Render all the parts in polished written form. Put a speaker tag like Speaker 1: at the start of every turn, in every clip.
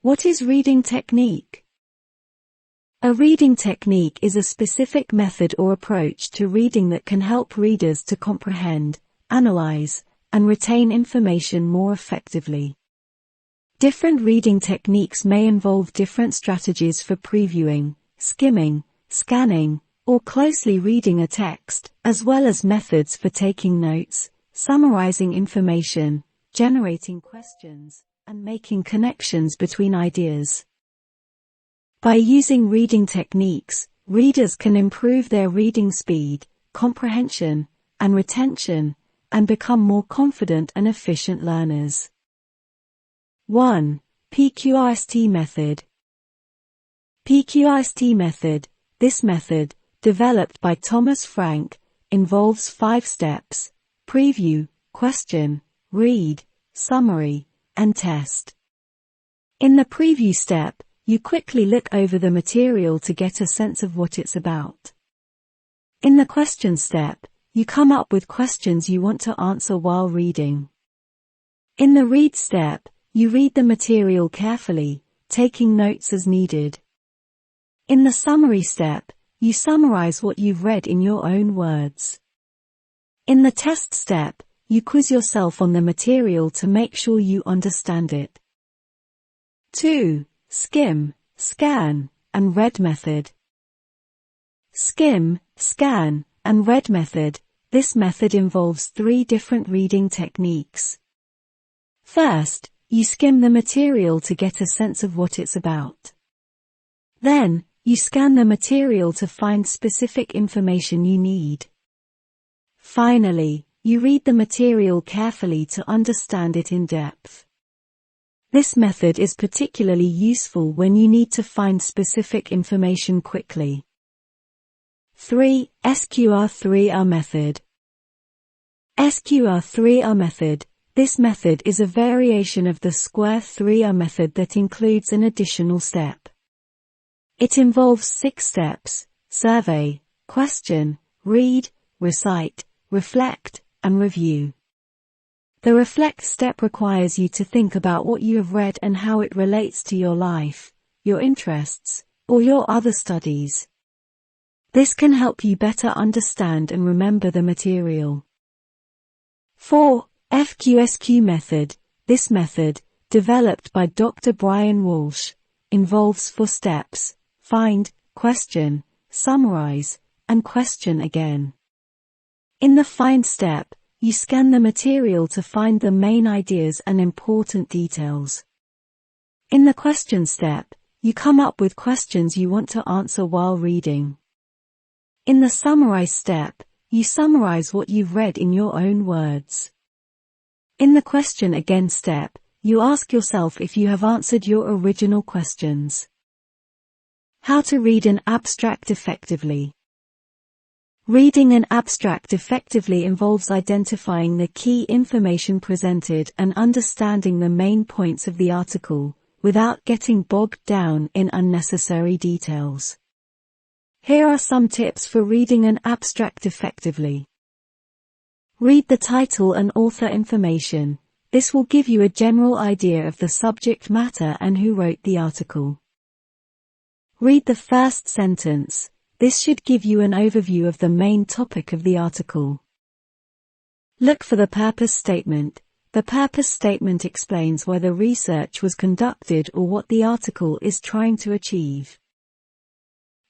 Speaker 1: What is reading technique? A reading technique is a specific method or approach to reading that can help readers to comprehend, analyze, and retain information more effectively. Different reading techniques may involve different strategies for previewing, skimming, scanning, or closely reading a text, as well as methods for taking notes, summarizing information, generating questions, and making connections between ideas. By using reading techniques, readers can improve their reading speed, comprehension, and retention, and become more confident and efficient learners. 1. PQIST method. PQIST method. This method, developed by Thomas Frank, involves 5 steps: preview, question, read, summary, and test. In the preview step, you quickly look over the material to get a sense of what it's about. In the question step, you come up with questions you want to answer while reading. In the read step, you read the material carefully, taking notes as needed. In the summary step, you summarize what you've read in your own words. In the test step, you quiz yourself on the material to make sure you understand it. 2. Skim, scan, and read method. Skim, scan, and read method. This method involves 3 different reading techniques. First, you skim the material to get a sense of what it's about. Then, you scan the material to find specific information you need. Finally, you read the material carefully to understand it in depth. This method is particularly useful when you need to find specific information quickly. 3. SQR3R method. SQR3R method. This method is a variation of the Square 3R method that includes an additional step. It involves 6 steps: survey, question, read, recite, reflect, and review. The reflect step requires you to think about what you have read and how it relates to your life, your interests, or your other studies. This can help you better understand and remember the material. 4. FQSQ method. This method, developed by Dr. Brian Walsh, involves 4 steps: find, question, summarize, and question again. In the find step, you scan the material to find the main ideas and important details. In the question step, you come up with questions you want to answer while reading. In the summarize step, you summarize what you've read in your own words. In the question again step, you ask yourself if you have answered your original questions. How to read an abstract effectively. Reading an abstract effectively involves identifying the key information presented and understanding the main points of the article, without getting bogged down in unnecessary details. Here are some tips for reading an abstract effectively. Read the title and author information. This will give you a general idea of the subject matter and who wrote the article. Read the first sentence. This should give you an overview of the main topic of the article. Look for the purpose statement. The purpose statement explains why the research was conducted or what the article is trying to achieve.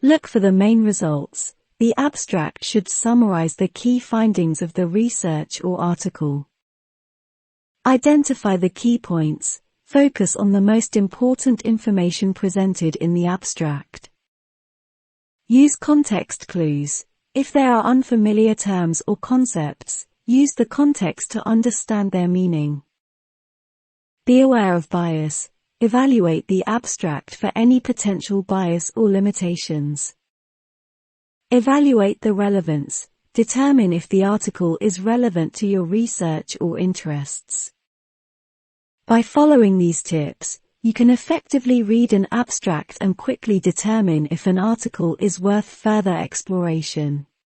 Speaker 1: Look for the main results. The abstract should summarize the key findings of the research or article. Identify the key points. Focus on the most important information presented in the abstract. Use context clues. If there are unfamiliar terms or concepts, use the context to understand their meaning. Be aware of bias. Evaluate the abstract for any potential bias or limitations. Evaluate the relevance. Determine if the article is relevant to your research or interests. By following these tips, you can effectively read an abstract and quickly determine if an article is worth further exploration.